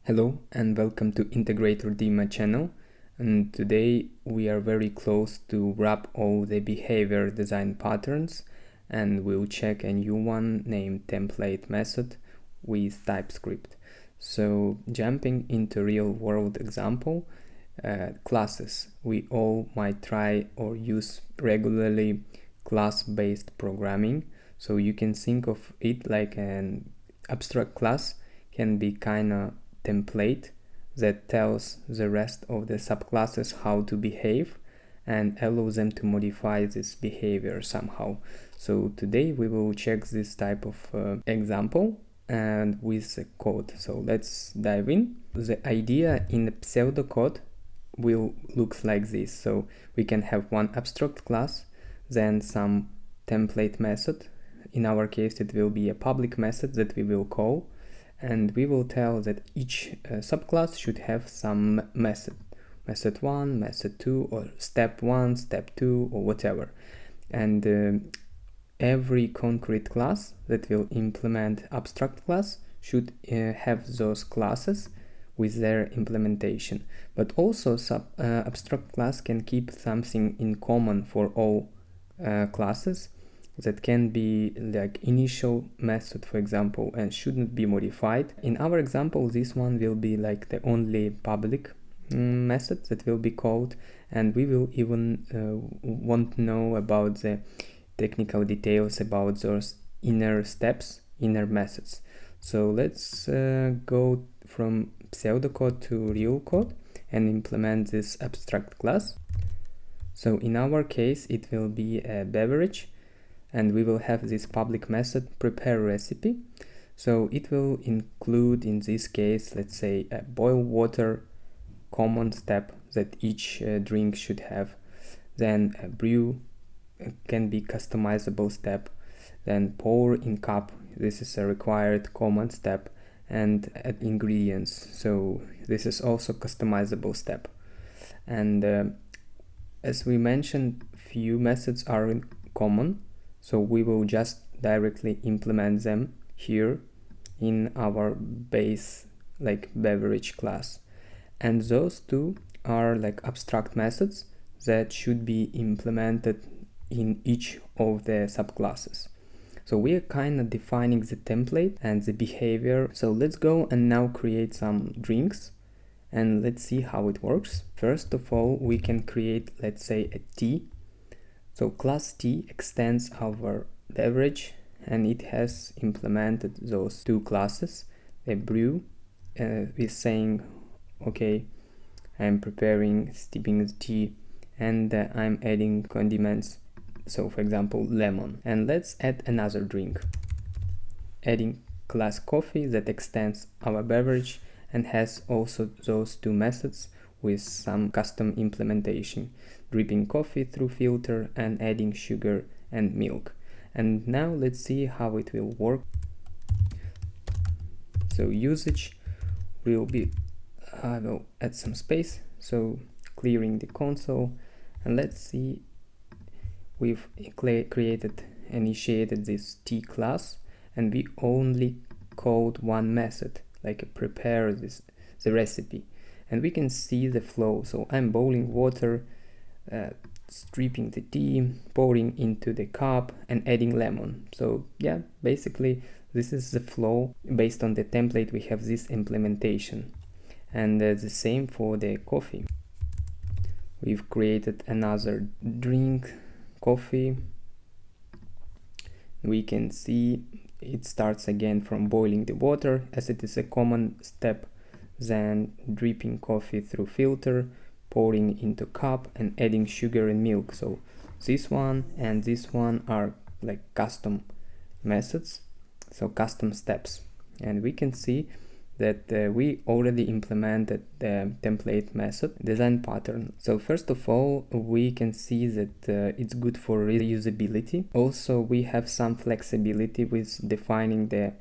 Hello and welcome to Integrator Dima channel, and today we are very close to wrap all the behavior design patterns, and we'll check a new one named template method with TypeScript. So jumping into real world example, classes. We all might try or use regularly class-based programming, so you can think of it like an abstract class can be kinda template that tells the rest of the subclasses how to behave and allows them to modify this behavior somehow. So today we will check this type of example and with the code. So let's dive in. The idea in the pseudocode will look like this. So we can have one abstract class, then some template method. In our case it will be a public method that we will call, and we will tell that each subclass should have some method 1, method 2, or step 1, step 2, or whatever. And every concrete class that will implement abstract class should have those classes with their implementation. But also abstract class can keep something in common for all classes that can be like initial method, for example, and shouldn't be modified. In our example, this one will be like the only public method that will be called, and we will even want to know about the technical details about those inner steps, inner methods. So let's go from pseudocode to real code and implement this abstract class. So in our case, it will be a beverage, and we will have this public method prepare recipe. So it will include, in this case, let's say a boil water common step that each drink should have. Then a brew can be customizable step. Then pour in cup, this is a required common step. And add ingredients, so this is also customizable step. And as we mentioned, few methods are in common, so we will just directly implement them here in our base like beverage class. And those two are like abstract methods that should be implemented in each of the subclasses. So we are kind of defining the template and the behavior. So let's go and now create some drinks and let's see how it works. First of all, we can create, let's say, a tea. So class T extends our beverage, and it has implemented those two classes. A brew is saying, okay, I'm preparing, steeping the tea, and I'm adding condiments. So for example, lemon. And let's add another drink. Adding class coffee that extends our beverage and has also those two methods with some custom implementation, dripping coffee through filter and adding sugar and milk. And now let's see how it will work. So usage will be, I will add some space, so clearing the console, and let's see, we've initiated this T class, and we only called one method, like prepare the recipe. And we can see the flow. So I'm boiling water, stripping the tea, pouring into the cup, and adding lemon. So yeah, basically this is the flow. Based on the template, we have this implementation. And the same for the coffee. We've created another drink, coffee. We can see it starts again from boiling the water, as it is a common step, then dripping coffee through filter, pouring into cup, and adding sugar and milk. So this one and this one are like custom methods, so custom steps. And we can see that we already implemented the template method design pattern. So first of all, we can see that it's good for reusability. Also, we have some flexibility with defining the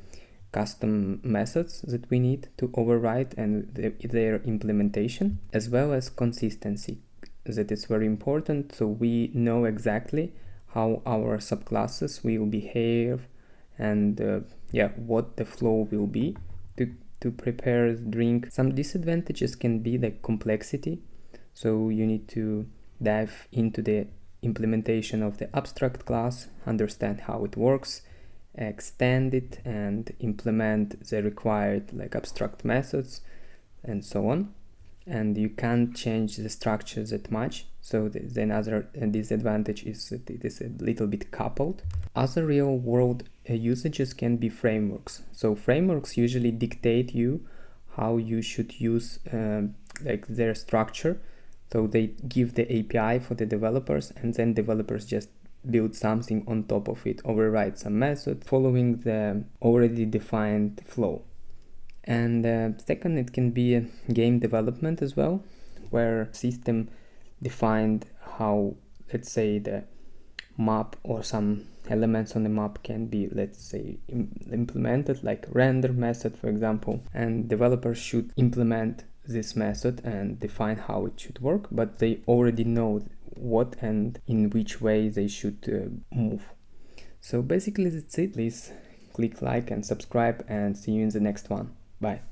custom methods that we need to override and their implementation, as well as consistency. That is very important, so we know exactly how our subclasses will behave and what the flow will be, to to prepare the drink. Some disadvantages can be the complexity, so you need to dive into the implementation of the abstract class, understand how it works, extend it, and implement the required like abstract methods and so on. And you can't change the structure that much, so the another disadvantage is that it is a little bit coupled. Other real world usages can be frameworks. So frameworks usually dictate you how you should use like their structure. So they give the API for the developers, and then developers just build something on top of it, override some method following the already defined flow. And second, it can be a game development as well, where system defined how, let's say, the map or some elements on the map can be, let's say, implemented, like render method, for example, and developers should implement this method and define how it should work, but they already know what and in which way they should move. So basically that's it. Please click like and subscribe, and see you in the next one. Bye.